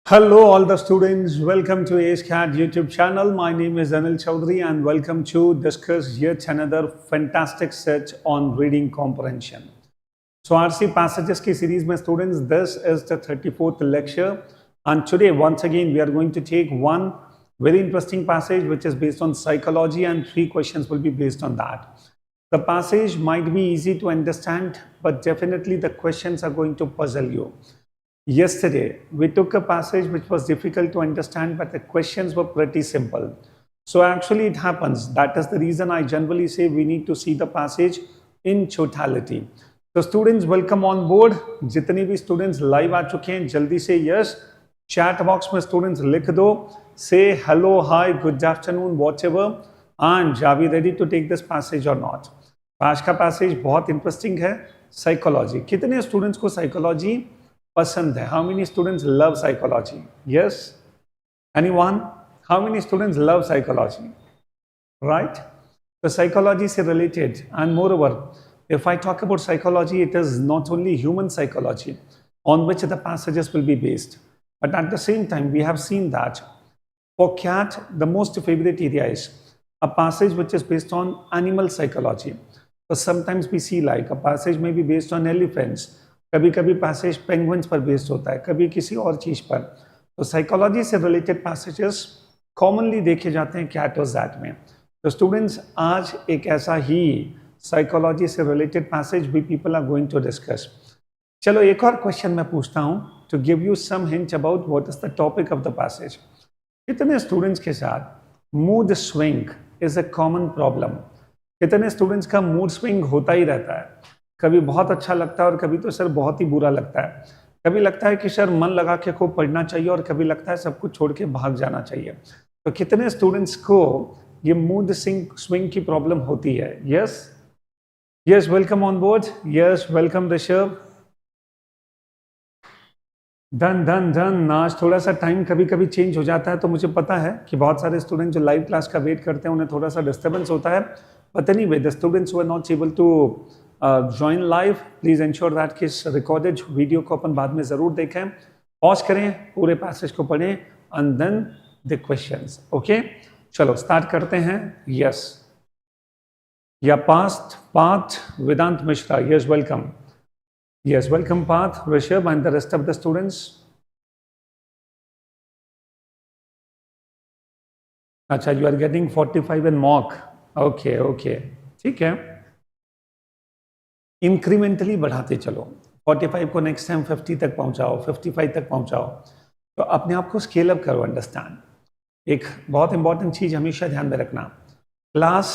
Hello, all the students. Welcome to AceCat YouTube channel. My name is Anil Chaudhary and welcome to discuss yet another fantastic set on reading comprehension. So, RC passages ki series mein students, this is the 34th lecture. And today, once again, we are going to take one very interesting passage which is based on psychology, and 3 questions will be based on that. The passage might be easy to understand, but definitely the questions are going to puzzle you. Yesterday, we took a passage which was difficult to understand, but the questions were pretty simple. So actually it happens. That is the reason I generally say we need to see the passage in totality. So students, welcome on board. जितने भी students live आ चुके हैं, जल्दी से yes. Chat box में students लिख दो. Say hello, hi, good afternoon, whatever. And are we ready to take this passage or not? आज का passage बहुत interesting है. Psychology. कितने students को psychology पसंद है? How many students love psychology? Yes? Anyone? How many students love psychology? Right? So psychology is related, and moreover, if I talk about psychology, it is not only human psychology on which the passages will be based, but at the same time, we have seen that for cat, the most favorite area is a passage which is based on animal psychology. So sometimes we see like a passage may be based on elephants, कभी कभी passage penguins पर based होता है, कभी किसी और चीज पर. तो साइकोलॉजी से रिलेटेड पैसेजेस कॉमनली देखे जाते हैं कैट और ज़ैट में. तो स्टूडेंट्स, आज एक ऐसा ही साइकोलॉजी से रिलेटेड पैसेज भी people are going to discuss. चलो एक और क्वेश्चन मैं पूछता हूँ to give you some hint about what is the topic of the passage. कितने स्टूडेंट्स के साथ mood swing is a common problem? कितने स्टूडेंट्स का मूड स्विंग होता ही रहता है? कभी बहुत अच्छा लगता है और कभी तो सर बहुत ही बुरा लगता है. कभी लगता है कि सर मन लगा के खूब पढ़ना चाहिए और कभी लगता है सब कुछ छोड़ के भाग जाना चाहिए. तो कितने स्टूडेंट्स को ये मूड स्विंग की प्रॉब्लम होती है? Yes yes, welcome on board. Yes, welcome Rishabh. Done done done. आज थोड़ा सा टाइम कभी कभी चेंज हो जाता है, तो मुझे पता है कि बहुत सारे स्टूडेंट जो लाइव क्लास का वेट करते हैं उन्हें थोड़ा सा डिस्टर्बेंस होता है. But anyway, the students who are not able to join live, please ensure that कि इस रिकॉर्डेड वीडियो को अपन बाद में जरूर देखें, पॉज करें, पूरे पैसेज को पढ़ें and then the questions. Okay, चलो स्टार्ट करते हैं. यस या पास्ट Parth Vedant Mishra. Yes, welcome. Yes, welcome Parth, Rishabh and the rest of the students. अच्छा, you are getting 45 in mock. Okay okay, ठीक है. इंक्रीमेंटली बढ़ाते चलो. 45 को नेक्स्ट टाइम 50 तक पहुंचाओ, 55 तक पहुंचाओ. तो अपने आप को स्केल अप करो. अंडरस्टैंड, एक बहुत इंपॉर्टेंट चीज हमेशा ध्यान में रखना, class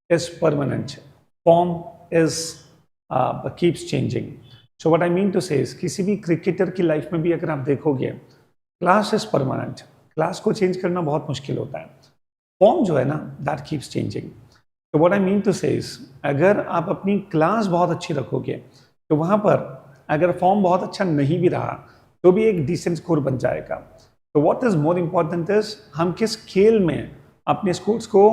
is permanent, form is keeps changing. So what I mean to say, किसी भी क्रिकेटर की लाइफ में भी अगर आप देखोगे, क्लास इज परमानेंट, क्लास को चेंज करना बहुत मुश्किल होता है. फॉर्म जो है ना, दैट कीप्स चेंजिंग. तो व्हाट आई मीन टू से, अगर आप अपनी क्लास बहुत अच्छी रखोगे तो वहाँ पर अगर फॉर्म बहुत अच्छा नहीं भी रहा तो भी एक डिसेंट स्कोर बन जाएगा. तो what is more important is हम किस स्केल में अपने स्कोर्स को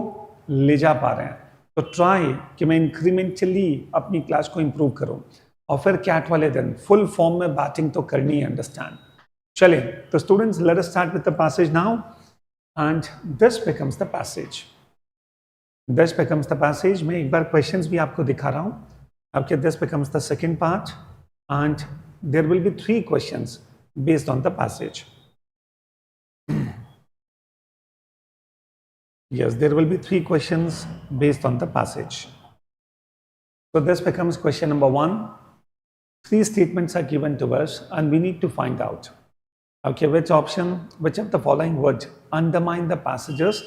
ले जा पा रहे हैं. तो ट्राई कि मैं इंक्रीमेंटली अपनी क्लास को इम्प्रूव करूँ, और फिर कैट वाले दिन फुल फॉर्म में बैटिंग तो करनी है. अंडरस्टैंड. चले तो students, let us start with the passage now, and this becomes the passage. This becomes the passage. मैं एक बार questions भी आपको दिखा रहा हूँ. आपके this becomes the second part, and there will be 3 questions based on the passage. Yes, there will be 3 questions based on the passage. So this becomes question number 1. 3 statements are given to us, and we need to find out, okay, which of the following would undermine the passage's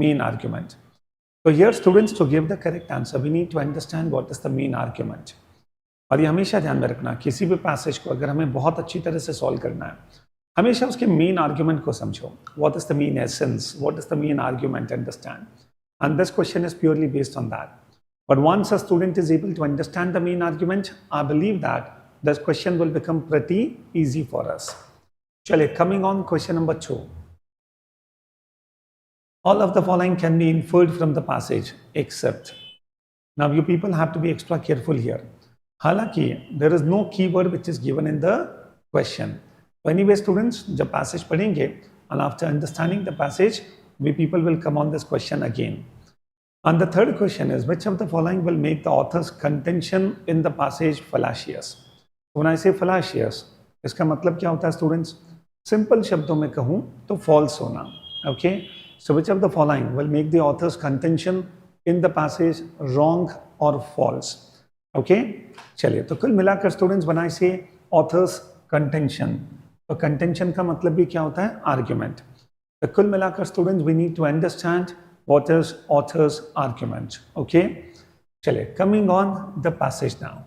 main argument. So here students, to give the correct answer, we need to understand what is the main argument. और ये हमेशा ध्यान में रखना, किसी भी passage को अगर हमें बहुत अच्छी तरह से सॉल्व करना है, हमेशा उसके मेन आर्ग्यूमेंट को समझो. What is the main essence? What is the main argument? Understand. And this question is purely based on that. But once a student is able to understand the main argument, I believe that this question will become pretty easy for us. चलिए, coming on question number 2. All of the following can be inferred from the passage except. Now you people have to be extra careful here. हालांकि there is no keyword which is given in the question. तो anyway students, जब passage पढ़ेंगे and after understanding the passage, we people will come on this question again. And the third question is, which of the following will make the author's contention in the passage fallacious? When I say fallacious, इसका मतलब क्या होता है students? Simple शब्दों में कहूँ तो false होना. Okay? So which of the following will make the author's contention in the passage wrong or false? Okay? चलिए, तो कुल मिलाकर students, when I say author's contention, तो कंटेंशन का मतलब भी क्या होता है? आर्ग्यूमेंट. तो कुल मिलाकर students, we need to understand what is author's argument. Okay, चलिए, coming on the passage now.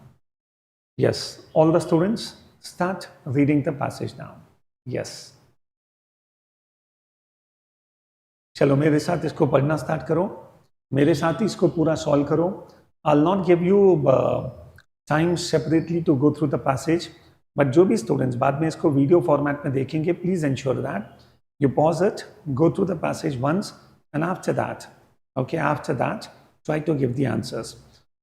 Yes, all the students start reading the passage now. Yes, चलो मेरे साथ इसको पढ़ना स्टार्ट करो, मेरे साथ ही इसको पूरा सॉल्व करो. I will not give you time separately to go through the passage, but जो भी स्टूडेंट्स बाद में इसको वीडियो फॉर्मेट में देखेंगे, please ensure that you pause it, go through the passage once, and after that, okay, after that try to give the answers.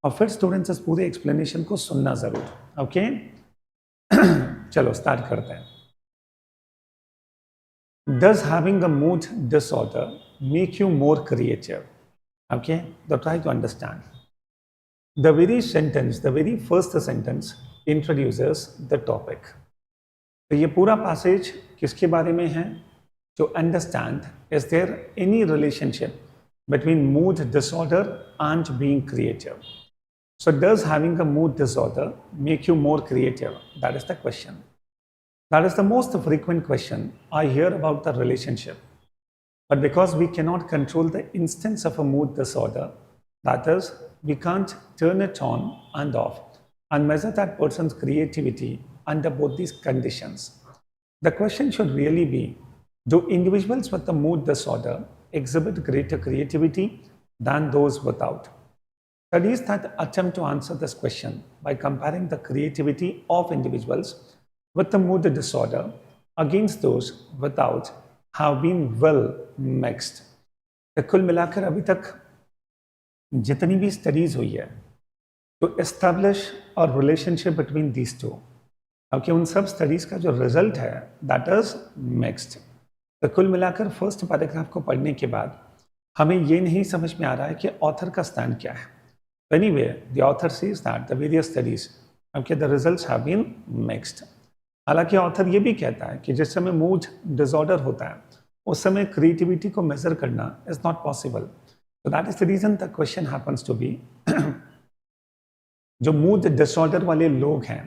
और फिर students इस पूरे एक्सप्लेनेशन को सुनना जरूर. ओके, चलो स्टार्ट करते हैं. Does having a mood disorder make you more creative? Okay, so try to understand. The very first sentence introduces the topic. तो ये पूरा passage किसके बारे में है? To understand, is there any relationship between mood disorder and being creative? So does having a mood disorder make you more creative? That is the question. That is the most frequent question I hear about the relationship. But because we cannot control the instance of a mood disorder, that is, we can't turn it on and off and measure that person's creativity under both these conditions. The question should really be, do individuals with a mood disorder exhibit greater creativity than those without? Studies that attempt to answer this question by comparing the creativity of individuals with the mood disorder against those without have been well mixed. तो कुल मिलाकर अभी तक जितनी भी studies हुई है to establish a relationship between these two, okay, उन सब स्टडीज का जो रिजल्ट है that is mixed. तो कुल मिलाकर फर्स्ट पैराग्राफ को पढ़ने के बाद हमें ये नहीं समझ में आ रहा है कि ऑथर का स्टैंड क्या है. Anyway, the author says that the various studies, okay, the results have been mixed. हालांकि ऑथर ये भी कहता है कि जिस समय मूड डिसऑर्डर होता है उस समय क्रिएटिविटी को मेजर करना is not possible. So that is the reason the question happens to be, जो मूड डिसऑर्डर वाले लोग हैं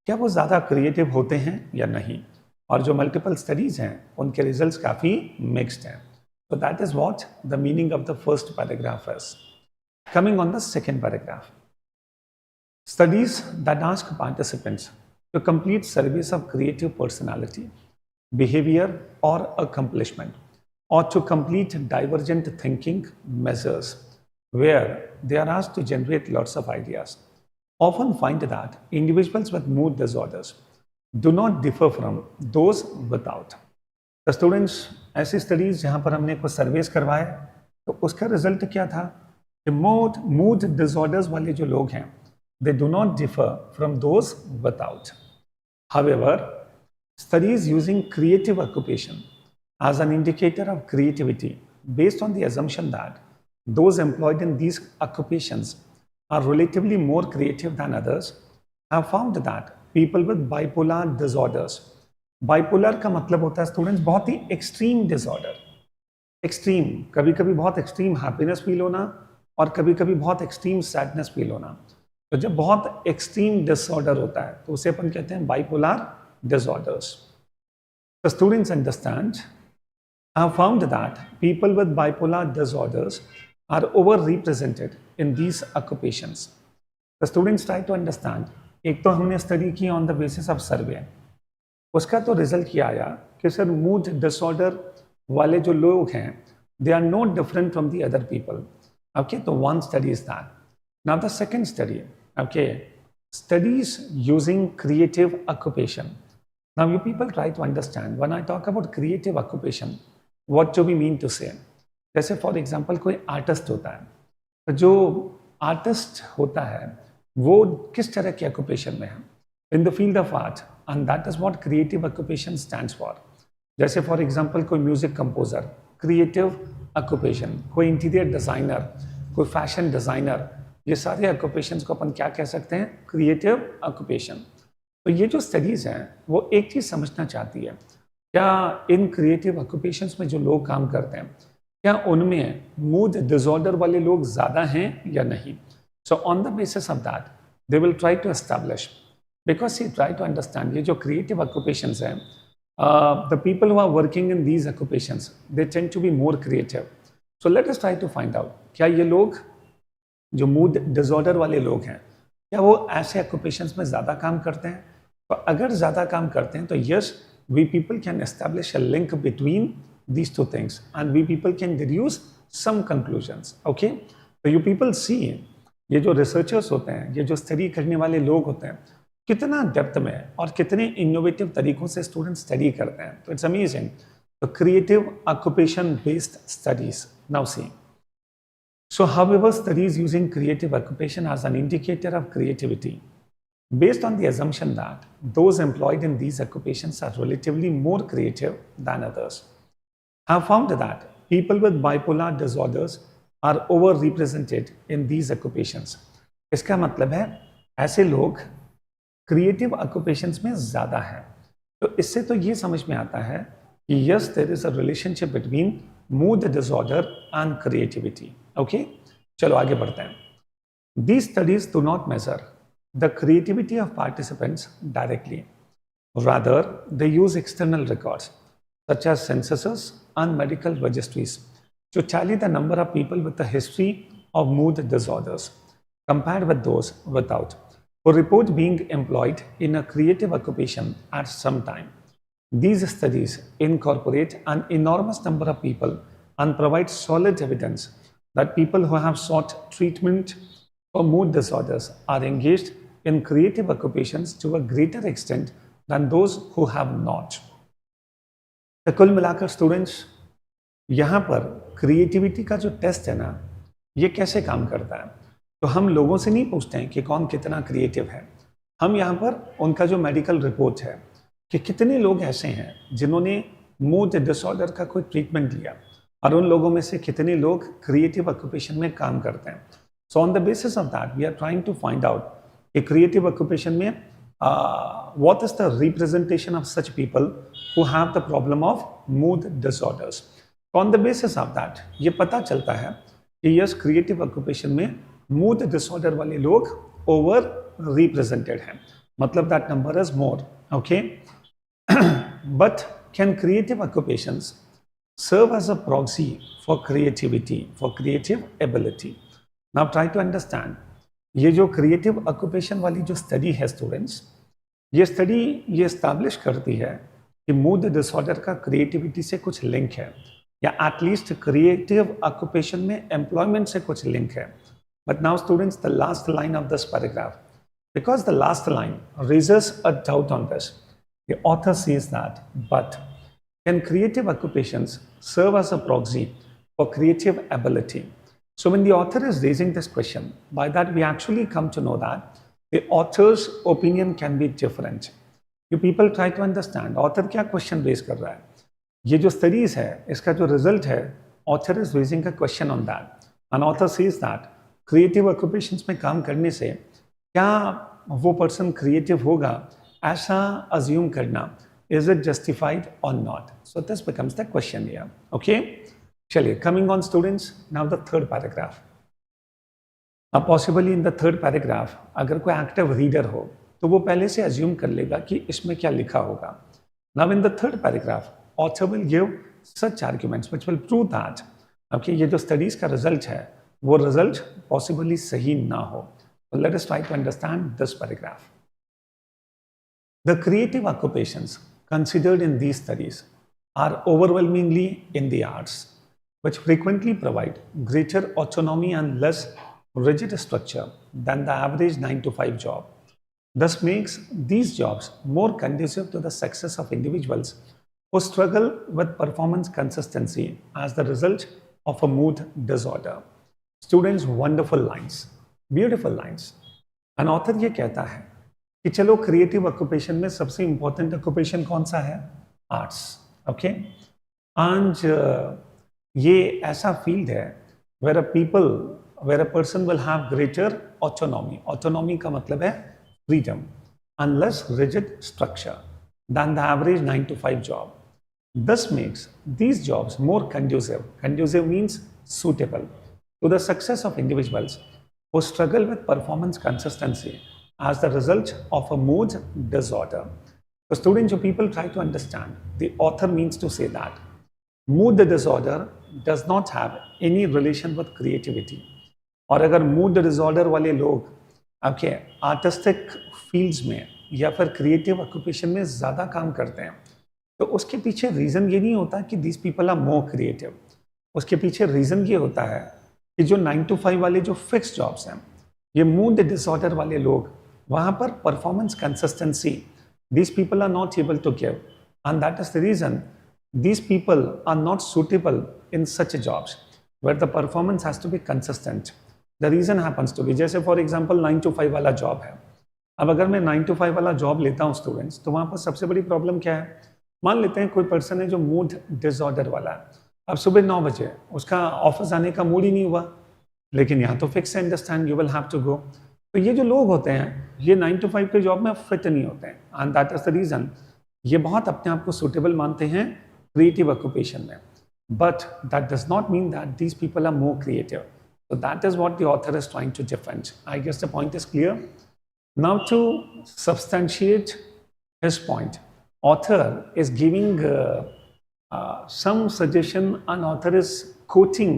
क्या वो ज़्यादा क्रिएटिव होते हैं या नहीं? और जो मल्टीपल स्टडीज़ हैं उनके रिजल्ट्स काफ़ी मिक्स्ड हैं. सो that is what the meaning of the first paragraph is. Coming on the second paragraph, studies that ask participants to complete surveys of creative personality, behavior or accomplishment, or to complete divergent thinking measures where they are asked to generate lots of ideas, often find that individuals with mood disorders do not differ from those without. The students, ऐसी studies जहाँ पर हमने कुछ surveys करवाए तो उसका result क्या था कि mood disorders वाले जो लोग हैं they do not differ from those without. However, studies using creative occupation as an indicator of creativity based on the assumption that those employed in these occupations are relatively more creative than others have found that people with bipolar disorders, bipolar का मतलब होता है students बहुत ही extreme disorder, extreme, कभी कभी बहुत extreme happiness feel होना और कभी कभी बहुत एक्सट्रीम सैडनेस फील होना. तो जब बहुत एक्सट्रीम डिसऑर्डर होता है तो उसे अपन कहते हैं bipolar disorders. The students understand have found that people with bipolar disorders are overrepresented in these occupations. The students try to understand. एक तो हमने स्टडी की ऑन द बेसिस ऑफ सर्वे, उसका तो रिजल्ट क्या आया कि सर मूड डिसऑर्डर वाले जो लोग हैं they are not different from the other people. Okay, तो one study is that. Now the second study, okay, studies using creative occupation. Now you people try to understand when I talk about creative occupation, what do we mean to say? जैसे for example कोई artist होता है, तो जो artist होता है वो किस तरह के ऑक्यूपेशन में है? In the field of art and that is what creative occupation stands for. जैसे फॉर एग्जांपल कोई म्यूजिक कंपोजर, क्रिएटिव ऑक्यूपेशन, कोई इंटीरियर डिजाइनर, कोई फैशन डिजाइनर, ये सारे ऑक्यूपेशंस को अपन क्या कह सकते हैं? Creative occupation. तो ये जो स्टडीज हैं वो एक चीज समझना चाहती है, क्या इन क्रिएटिव ऑक्यूपेशंस में जो लोग काम करते हैं, क्या उनमें मूड डिसऑर्डर वाले लोग ज़्यादा हैं या नहीं? So on the basis of that they will try to establish, because he try to understand ये जो क्रिएटिव ऑक्यूपेशंस हैं, the people who are working in these occupations they tend to be more creative. So let us try to find out, क्या ये लोग जो mood disorder वाले लोग हैं, क्या वो ऐसे ऑक्यूपेशंस में ज़्यादा काम करते हैं? तो अगर ज़्यादा काम करते हैं तो yes, we people can establish a link between these two things and we people can deduce some conclusions. Okay, so you people see, ये जो रिसर्चर्स होते हैं, ये जो स्टडी करने वाले लोग होते हैं, कितना डेप्थ में और कितने इनोवेटिव तरीकों से स्टूडेंट स्टडी करते हैं। तो इट्स अमेजिंग। तो creative occupation based studies, now see, so however studies using creative occupation as an indicator of creativity, based on the assumption that those employed in these occupations are relatively more creative than others, have found that people with bipolar disorders are overrepresented in these occupations. इसका मतलब है ऐसे लोग creative occupations में ज़्यादा हैं। तो इससे तो ये समझ में आता है कि yes, there is a relationship between mood disorder and creativity. Okay, चलो आगे बढ़ते हैं। These studies do not measure the creativity of participants directly. Rather, they use external records such as censuses and medical registries to tally the number of people with a history of mood disorders compared with those without, who report being employed in a creative occupation at some time. These studies incorporate an enormous number of people and provide solid evidence that people who have sought treatment for mood disorders are engaged in creative occupations to a greater extent than those who have not. तो कुल मिलाकर students, यहाँ पर creativity का जो test है ना, ये कैसे काम करता है? तो हम लोगों से नहीं पूछते हैं कि कौन कितना क्रिएटिव है। हम यहाँ पर उनका जो मेडिकल रिपोर्ट है कि कितने लोग ऐसे हैं जिन्होंने मूड डिसऑर्डर का कोई ट्रीटमेंट लिया, और उन लोगों में से कितने लोग क्रिएटिव ऑक्यूपेशन में काम करते हैं। So on the basis of that we are trying to find out कि क्रिएटिव ऑक्यूपेशन में what is the representation of such people who have the problem of mood disorders. On the basis of that ये पता चलता है कि yes, creative occupation में mood disorder वाले लोग ओवर रिप्रेजेंटेड हैं, मतलब that number is more. Okay, but can creative occupations serve as a proxy for creativity, for creative ability? Now try to understand, ये जो creative occupation वाली जो study है स्टूडेंट्स, ये study ये establish करती है कि mood disorder का creativity से कुछ link है, या at least creative occupation में employment से कुछ link है। But now students, the last line of this paragraph, because the last line raises a doubt on this. The author says that, but can creative occupations serve as a proxy for creative ability? So when the author is raising this question, by that we actually come to know that the author's opinion can be different. You people try to understand, author क्या question raise कर रहा है? ये जो studies है, इसका जो result है, author is raising a question on that. And author says that creative occupations में काम करने से क्या वो person creative होगा, ऐसा assume करना, is it justified or not? So this becomes the question here. Okay, चलिए, coming on students, now the third paragraph. Now possibly in the third paragraph, अगर कोई active reader हो तो वो पहले से assume कर लेगा कि इसमें क्या लिखा होगा। Now in the third paragraph, author will give such arguments which will prove that okay, ये जो studies का result है वो result possibly सही ना हो। So let us try to understand this paragraph. The creative occupations considered in these studies are overwhelmingly in the arts, which frequently provide greater autonomy and less rigid structure than the average 9-to-5 job. Thus makes these jobs more conducive to the success of individuals who struggle with performance consistency as the result of a mood disorder. Students, wonderful lines, beautiful lines. An author ये कहता है कि चलो creative occupation में सबसे important occupation कौन सा है? आर्ट्स. ओके. एंड ये ऐसा फील्ड है where a person will have greater autonomy. Autonomy का मतलब है freedom and less rigid structure than the average 9 to 5 job. This makes these jobs more conducive. Conducive means suitable to the success of individuals who struggle with performance consistency as the result of a mood disorder. So students, जो people try to understand, the author means to say that mood disorder does not have any relation with creativity. और अगर mood disorder वाले लोग आपके artistic fields में या फिर creative occupation में ज़्यादा काम करते हैं तो उसके पीछे रीज़न ये नहीं होता कि these people are more creative. उसके पीछे रीज़न ये होता है कि जो 9 to 5 वाले जो फिक्स जॉब्स हैं, ये मूड डिसऑर्डर वाले लोग, वहाँ पर performance consistency these people are not able to give, and that is the reason these people are not suitable in such jobs where the performance has to be consistent. The reason happens to be, जैसे for example 9 to 5 वाला job है. अब अगर मैं 9 to 5 वाला job लेता हूँ students, तो वहाँ पर सबसे बड़ी प्रॉब्लम क्या है? मान लेते हैं कोई पर्सन है जो मूड डिसऑर्डर वाला है. अब सुबह 9 बजे उसका ऑफिस आने का मूड ही नहीं हुआ, लेकिन यहाँ तो फिक्स है, understand, you will have to go. तो ये जो लोग होते हैं ये 9 to 5 के जॉब में फिट नहीं होते हैं, and that is the reason ये बहुत अपने आप को सूटेबल मानते हैं creative occupation में. But that does not mean that these people are more creative. So that is what the author is trying to defend. I guess the point is clear. Now to substantiate his point, author is giving some suggestion, and author is quoting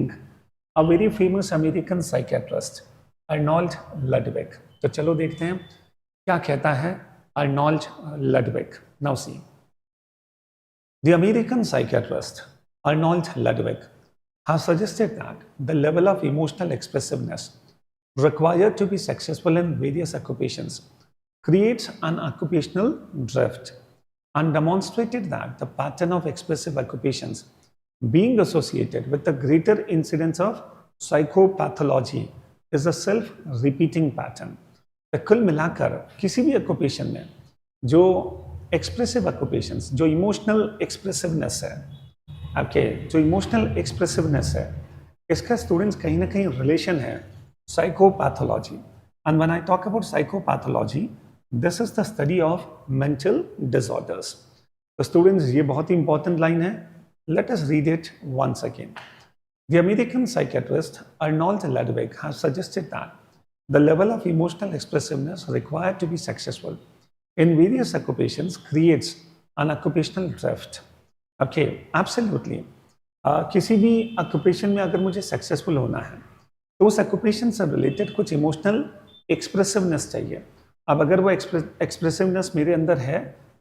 a very famous American psychiatrist, Arnold Ludwig. तो चलो देखते हैं क्या कहता है Arnold Ludwig. Now see. The American psychiatrist Arnold Ludwig has suggested that the level of emotional expressiveness required to be successful in various occupations creates an occupational drift, and demonstrated that the pattern of expressive occupations being associated with the greater incidence of psychopathology is a self-repeating pattern. तो कुल मिलाकर किसी भी occupation में जो expressive occupations, जो emotional एक्सप्रेसिवनेस है, आपके जो इमोशनल एक्सप्रेसिवनेस है, इसका स्टूडेंट्स कहीं ना कहीं रिलेशन है psychopathology. And when I talk about psychopathology, this is the study of mental disorders. तो स्टूडेंट्स ये बहुत ही इंपॉर्टेंट लाइन है. Let us read it once again. The American psychiatrist Arnold Ludwig has suggested that the level of emotional expressiveness required to be successful in various occupations creates an occupational drift. Okay, absolutely. किसी भी occupation में अगर मुझे successful होना है तो उस occupation से रिलेटेड कुछ इमोशनल एक्सप्रेसिवनेस चाहिए. अब अगर वो एक्सप्रेसिवनेस मेरे अंदर है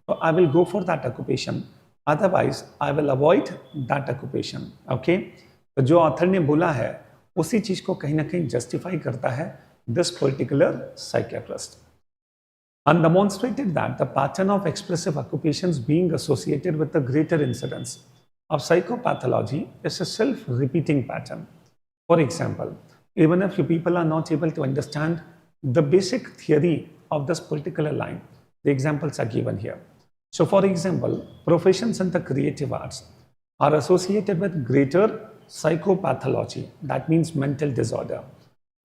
तो I will go for that occupation, otherwise I will avoid that occupation. Okay, तो जो ऑथर ने बोला है उसी चीज़ को कहीं ना कहीं जस्टिफाई करता है this particular psychiatrist. And demonstrated that the pattern of expressive occupations being associated with the greater incidence of psychopathology is a self-repeating pattern. For example, even if you people are not able to understand the basic theory of this particular line, the examples are given here. So for example, professions in the creative arts are associated with greater psychopathology, that means mental disorder,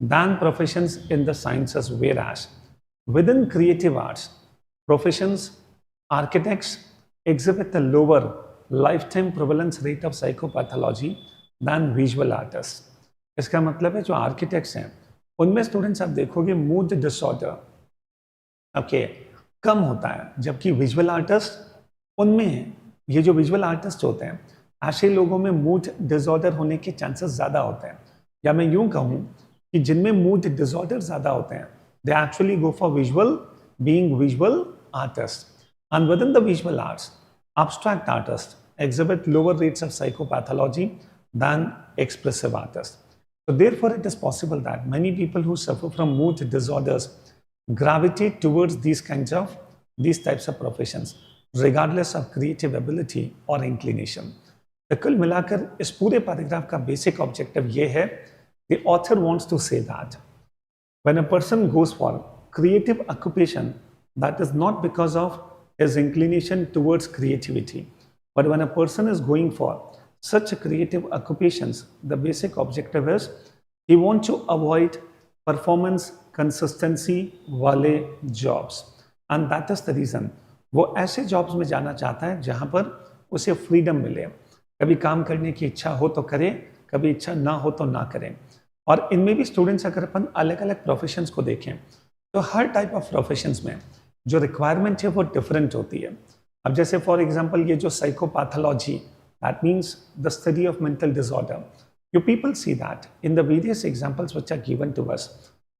than professions in the sciences, whereas within creative arts, professions, architects exhibit a lower lifetime prevalence rate of psychopathology than visual artists. इसका मतलब है जो architects हैं उनमें students आप देखोगे mood disorder okay कम होता है, जबकि विजुअल आर्टिस्ट उनमें ये जो विजुअल आर्टिस्ट होते हैं ऐसे लोगों में मूड डिसऑर्डर होने के चांसेस ज़्यादा होते हैं. या मैं यूँ कहूँ कि जिनमें मूड डिसऑर्डर ज़्यादा होते हैं they actually go for visual, being visual artists. And within the visual arts, abstract artists exhibit lower rates of psychopathology than expressive artists. So therefore, it is possible that many people who suffer from mood disorders gravitate towards these types of professions, regardless of creative ability or inclination. तो कुल मिलाकर इस पूरे paragraph का basic objective ये है, the author wants to say that when a person goes for creative occupation, that is not because of his inclination towards creativity. But when a person is going for such a creative occupations, the basic objective is he wants to avoid performance consistency वाले jobs. And that is the reason वो ऐसे jobs में जाना चाहता है जहां पर उसे फ्रीडम मिले, कभी काम करने की इच्छा हो तो करे, कभी इच्छा ना हो तो ना करें. और इनमें भी स्टूडेंट्स अगर अपन अलग अलग प्रोफेशंस को देखें तो हर टाइप ऑफ प्रोफेशंस में जो रिक्वायरमेंट है वो डिफरेंट होती है. अब जैसे फॉर एग्जांपल ये जो psychopathology, that means the study of mental disorder, you people see that in the various examples which are given to us.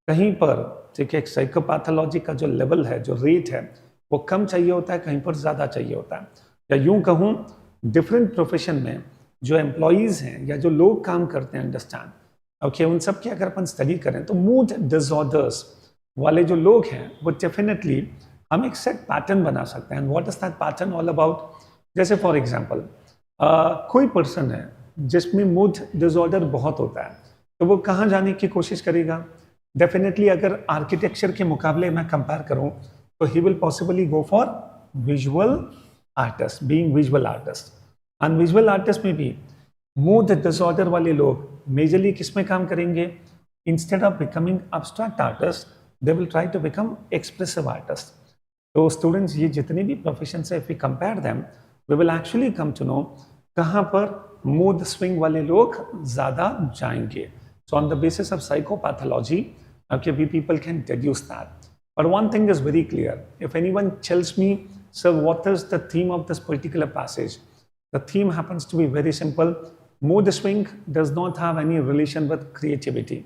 कहीं पर ठीक है साइकोपैथोलॉजी का जो लेवल है, जो रेट है, वो कम चाहिए होता है, कहीं पर ज़्यादा चाहिए होता है. या यूं कहूँ डिफरेंट प्रोफेशन में जो एम्प्लॉयज़ हैं या जो लोग काम करते हैं, अंडरस्टैंड ओके, उन सब की अगर अपन स्टडी करें तो मूड डिसऑर्डर्स वाले जो लोग हैं वो डेफिनेटली हम एक सेट पैटर्न बना सकते हैं. And what is that pattern all about? जैसे फॉर एग्जांपल कोई पर्सन है जिसमें मूड डिसऑर्डर बहुत होता है, तो वो कहाँ जाने की कोशिश करेगा? डेफिनेटली अगर आर्किटेक्चर के मुकाबले मैं कंपेयर करूँ तो he will possibly go for visual artist, being visual artist. And visual artist में भी मूड डिसऑर्डर वाले लोग मेजरली किस में काम करेंगे? Instead of becoming abstract artist they will try to become expressive artist. तो स्टूडेंट्स ये जितने भी प्रोफेशन है, if we compare them we will actually come to know कहाँ पर मूड स्विंग वाले लोग ज़्यादा जाएंगे. So on the basis of psychopathology okay, we people can deduce that. But one thing is very clear. If anyone tells me, sir, what is the theme of this particular passage? The theme happens to be very simple. Mood swing does not have any relation with creativity.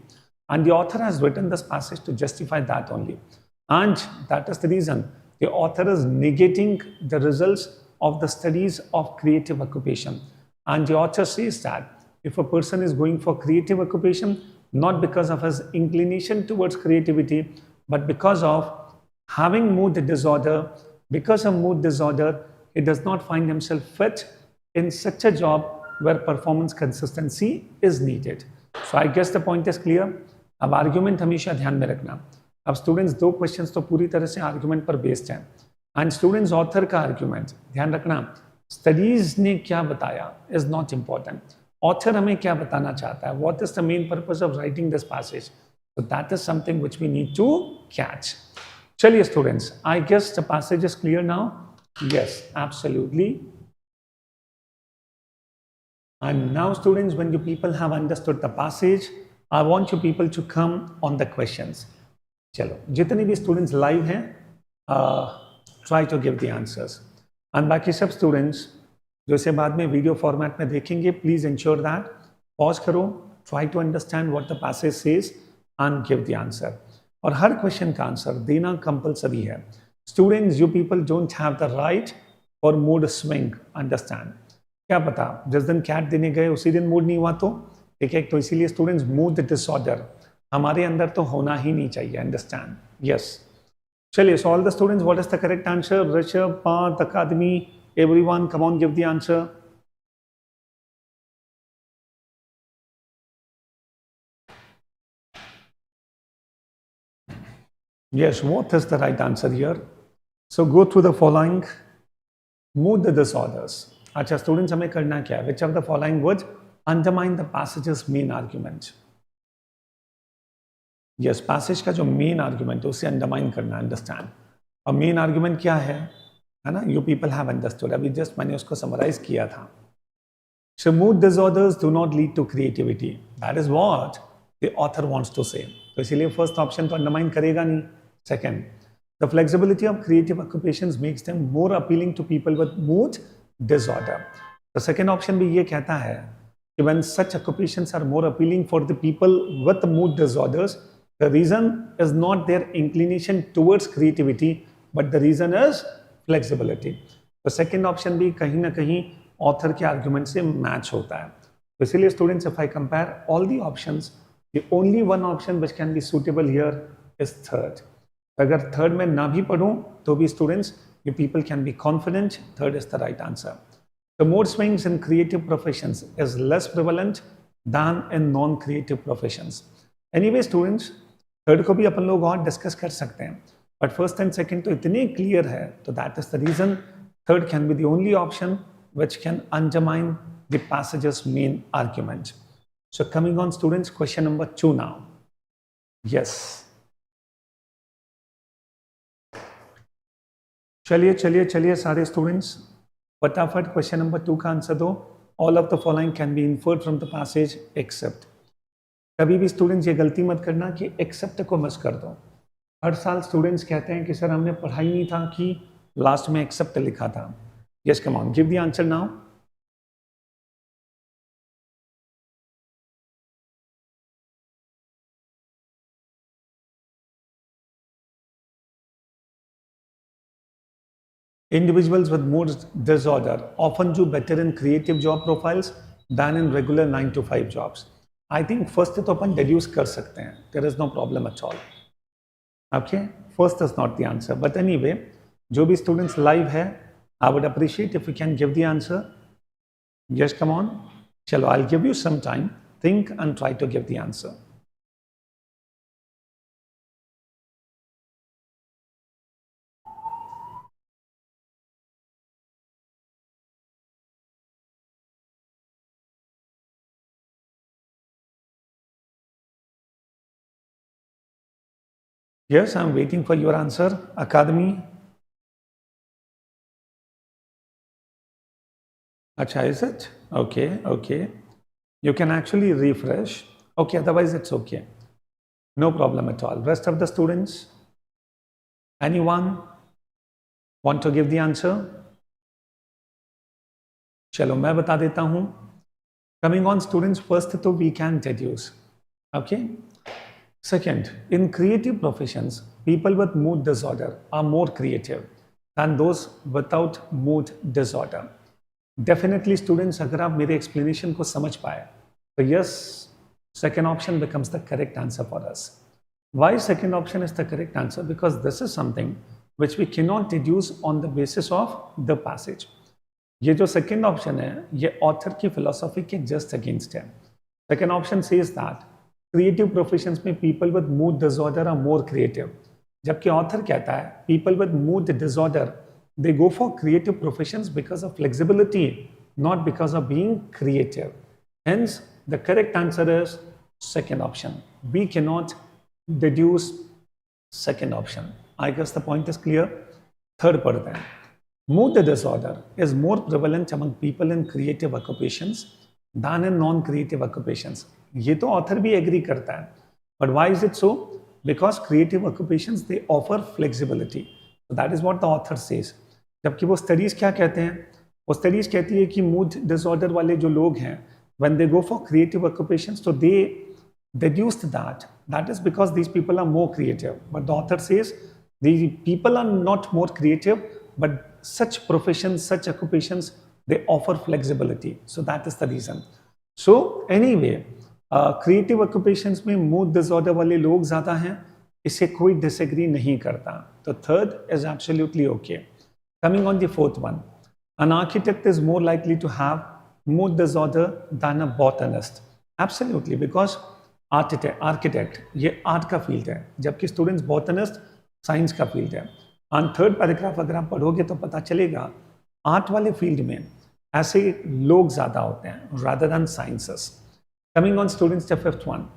And the author has written this passage to justify that only. And that is the reason the author is negating the results of the studies of creative occupation. And the author says that if a person is going for creative occupation, not because of his inclination towards creativity, but because of having mood disorder, because of mood disorder, he does not find himself fit in such a job where performance consistency is needed. So I guess the point is clear. अब argument हमेशा ध्यान में रखना. अब students दो questions तो पूरी तरह से आर्ग्यूमेंट पर बेस्ड हैं. एंड स्टूडेंट्स ऑथर का आर्ग्यूमेंट ध्यान रखना, स्टडीज ने क्या बताया इज नॉट इम्पॉर्टेंट. ऑथर हमें क्या बताना चाहता है, what is the main purpose of writing this passage. So that is something which we need to catch. चलिए students, I guess the passage is clear now. Yes, absolutely. And now students, when you people have understood the passage, I want you people to come on the questions. चलो, जितने भी students live हैं, try to give the answers. And बाकी सब students जो इसे बाद में वीडियो फॉर्मेट में देखेंगे, प्लीज इंश्योर दैट पॉज करो, try to understand what the passage says and give the answer. और हर क्वेश्चन का आंसर देना कंपलसरी है. Students, you people don't have the right for mood swing, understand. क्या पता जिस दिन कैट देने गए उसी दिन मूड नहीं हुआ तो ठीक है. तो इसीलिए स्टूडेंट्स, मूड डिसऑर्डर हमारे अंदर तो होना ही नहीं चाहिए, अंडरस्टैंड. यस, चलिए. So all the students, what is the correct answer? Rishabh, Parth, अकादमी, everyone, come on, give the answer. Yes, what is the right answer here? So go through the following. Mood disorders. अच्छा students, हमें करना क्या है? Which of the following words undermine the passage's main argument? Yes, passage का जो main argument है उसे undermine करना, अंडरस्टैंड. और मेन आर्ग्यूमेंट क्या है ना? You people have understood. अभी जस्ट मैंने उसको समराइज किया था. So mood disorders do not lead to creativity, that is what the author wants to say. तो इसीलिए फर्स्ट ऑप्शन तो अंडरमाइन करेगा नहीं. Second, the flexibility of creative occupations makes them more appealing to people with mood disorder. The second option भी ये कहता है कि when such occupations are more appealing for the people with mood disorders, the reason is not their inclination towards creativity, but the reason is flexibility. तो second option भी कहीं ना कहीं ऑथर के आर्ग्यूमेंट से मैच होता है. तो इसीलिए students, if I compare all the options, the only one option which can be suitable here is third. अगर थर्ड में ना भी पढ़ूं तो भी students, you people can be confident third is the right answer. The mood swings in creative professions is less prevalent than in non creative professions. Anyway students, third को भी अपन लोग और डिस्कस कर सकते हैं. बट फर्स्ट एंड सेकंड तो इतने clear है, तो that is the reason third can be the only option which can undermine the passage's main argument. So coming on students, question number 2 now. Yes. चलिए सारे students फटाफट question number 2 का answer दो. All of the following can be inferred from the passage except. कभी भी students ये गलती मत करना कि एक्सेप्ट को मिस कर दो. हर साल स्टूडेंट्स कहते हैं कि सर हमने पढ़ा ही नहीं था कि लास्ट में एक्सेप्ट लिखा था. Yes, come on, give the answer now. Individuals with mood disorder often do better in creative job profiles than in regular 9 to 5 jobs. I think first तो अपन deduce कर सकते हैं. There is no problem at all. Okay, first is not the answer. But anyway, जो भी students live है, I would appreciate if you can give the answer. Yes, come on. Chalo, I'll give you some time. Think and try to give the answer. Yes, I'm waiting for your answer. Academy. Acha, is it? Okay. You can actually refresh. Okay, otherwise it's okay. No problem at all. Rest of the students? Anyone want to give the answer? चलो मैं बता देता हूँ. Coming on students, first तो we can deduce. Okay. Second, in creative professions, people with mood disorder are more creative than those without mood disorder. Definitely students, अगर आप मेरे explanation को समझ पाए, तो yes, second option becomes the correct answer for us. Why second option is the correct answer? Because this is something which we cannot deduce on the basis of the passage. ये जो second option है, ये author की philosophy के just against है. Second option says that creative professions में people with mood disorder are more creative. जबकि author कहता है people with mood disorder they go for creative professions because of flexibility, not because of being creative. Hence, the correct answer is second option. We cannot deduce second option. I guess the point is clear. Third पढ़ते हैं. Mood disorder is more prevalent among people in creative occupations than in non-creative occupations. ये तो author भी agree करता है. But why is it so? Because creative occupations they offer flexibility. So that is what the author says. जबकि वो studies क्या कहते हैं? वो स्टडीज़ कहती है कि मूड डिसऑर्डर वाले जो लोग हैं when they go for creative occupations, so they deduced that is because these people are more creative. But the author says the people are not more creative, but such professions, such occupations, they offer flexibility. So that is the reason. So anyway, creative occupations में mood disorder वाले लोग ज़्यादा हैं, इससे कोई disagree नहीं करता. तो third is absolutely okay. Coming on the fourth one, an architect is more likely to have mood disorder than a botanist. Absolutely, because architect ये art का field है, जबकि students botanist science का field है. And third paragraph अगर आप पढ़ोगे तो पता चलेगा art वाले field में ऐसे लोग ज़्यादा होते हैं rather than sciences. Coming on students, the fifth one,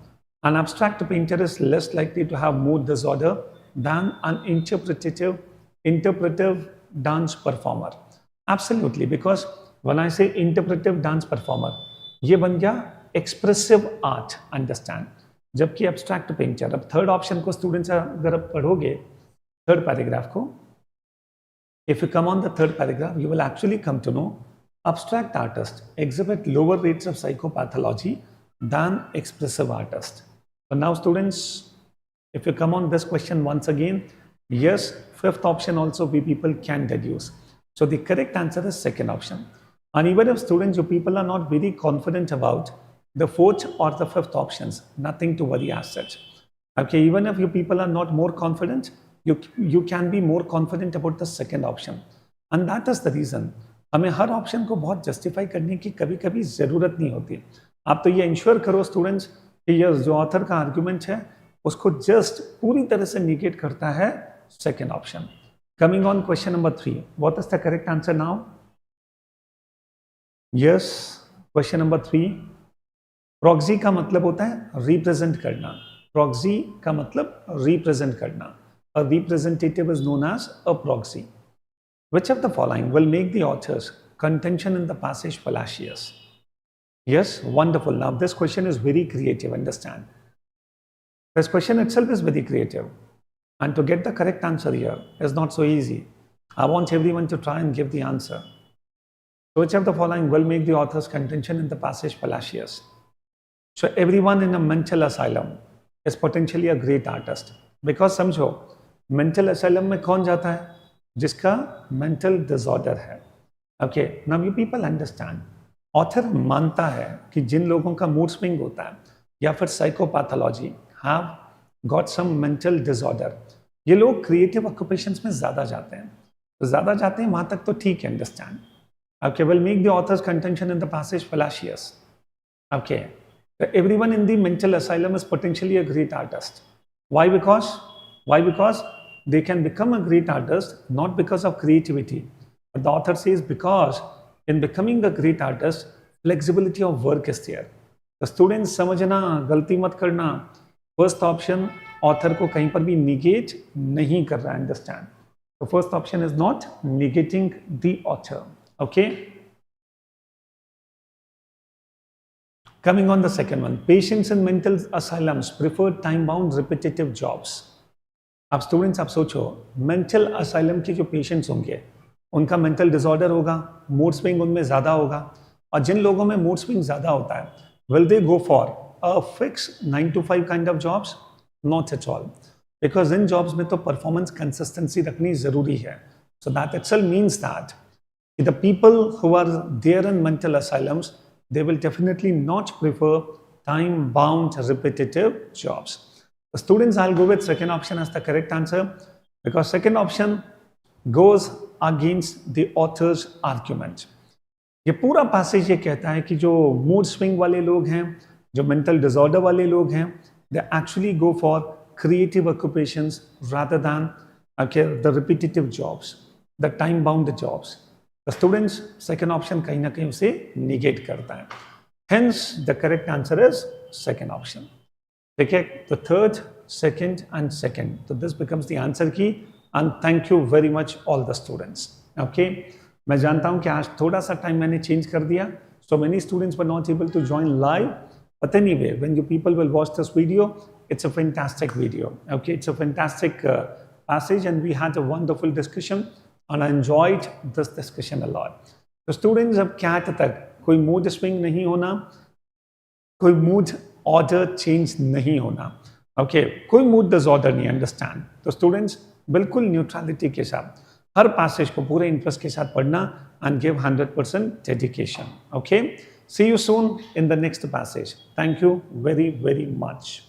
an abstract painter is less likely to have mood disorder than an interpretive dance performer. Absolutely, because when I say interpretive dance performer, ये बन गया expressive art, understand. जबकि abstract painter, अब third option को students अगर आप पढ़ोगे third paragraph को, if you come on the third paragraph, you will actually come to know abstract artists exhibit lower rates of psychopathology than expressive artists. But now students, if you come on this question once again, yes, fifth option also we people can deduce. So the correct answer is second option. And even if students, you people are not very confident about the fourth or the fifth options, nothing to worry as such. Okay, even if you people are not more confident, you can be more confident about the second option. And that is the reason हमें हर option को बहुत justify करने की कभी कभी ज़रूरत नहीं होती. आप तो ये इंश्योर करो स्टूडेंट्स कि ये जो ऑथर का आर्गुमेंट है उसको जस्ट पूरी तरह से निगेट करता है second option. Coming on question number 3. What is the correct answer now? Yes, question number 3. Proxy का मतलब होता है represent करना. Proxy का मतलब represent करना. A representative is known as a proxy. Which of the following will make the author's contention in the passage fallacious? Yes, wonderful. Now this question is very creative, understand. This question itself is very creative. And to get the correct answer here is not so easy. I want everyone to try and give the answer. So which of the following will make the author's contention in the passage fallacious? So everyone in a mental asylum is potentially a great artist. Because समझो, mental asylum में कौन जाता है? जिसका mental disorder है. Okay, now you people understand. Author मानता है कि जिन लोगों का mood swing होता है या फिर psychopathology have got some mental disorder, ये लोग creative occupations में ज़्यादा जाते हैं. तो ज़्यादा जाते हैं वहाँ तक तो ठीक है, understand. Okay, will make the author's contention in the passage fallacious. Okay, so everyone in the mental asylum is potentially a great artist. Why? Because they can become a great artist not because of creativity, but the author says because in becoming a great artist, flexibility of work is there. The students समझना, गलती मत करना. First option author को कहीं पर भी negate नहीं कर रहा है, understand. The first option is not negating the author. Okay. Coming on the second one, patients in mental asylums prefer time-bound repetitive jobs. अब स्टूडेंट्स आप सोचो, मेंटल असाइलम के जो पेशेंट्स होंगे उनका मेंटल डिसऑर्डर होगा, मूड स्विंग उनमें ज़्यादा होगा, और जिन लोगों में मूड स्विंग ज़्यादा होता है will they go for a fix 9 to 5 kind of jobs? Not at all, because in jobs में तो परफॉर्मेंस कंसिस्टेंसी रखनी ज़रूरी है. So that itself means that the people who are there in mental asylums, they will definitely not prefer time-bound repetitive jobs. The students, I'll go with second option as the correct answer because second option goes against the author's argument. ये पूरा passage ये कहता है कि जो mood swing वाले लोग हैं, जो mental disorder वाले लोग हैं, they actually go for creative occupations rather than the repetitive jobs, the time-bound jobs. The students second option कहीं ना कहीं उसे negate करता है. Hence the correct answer is second option. ठीक है, the third, second and second. So this becomes the answer key and thank you very much all the students. Okay, मैं जानता हूँ कि आज थोड़ा सा टाइम मैंने चेंज कर दिया. So many students were not able to join live. But anyway, when you people will watch this video, it's a fantastic video. Okay, it's a fantastic passage and we had a wonderful discussion. And I enjoyed this discussion a lot. तो students अब क्या तक कोई mood swing नहीं होना, कोई mood order change नहीं होना. ओके, कोई मूड डिसऑर्डर नहीं, अंडरस्टैंड. तो स्टूडेंट्स बिल्कुल न्यूट्रलिटी के साथ हर पैसेज को पूरे इंटरेस्ट के साथ पढ़ना and give 100% dedication. Okay, see you soon in the next passage. Thank you very very much.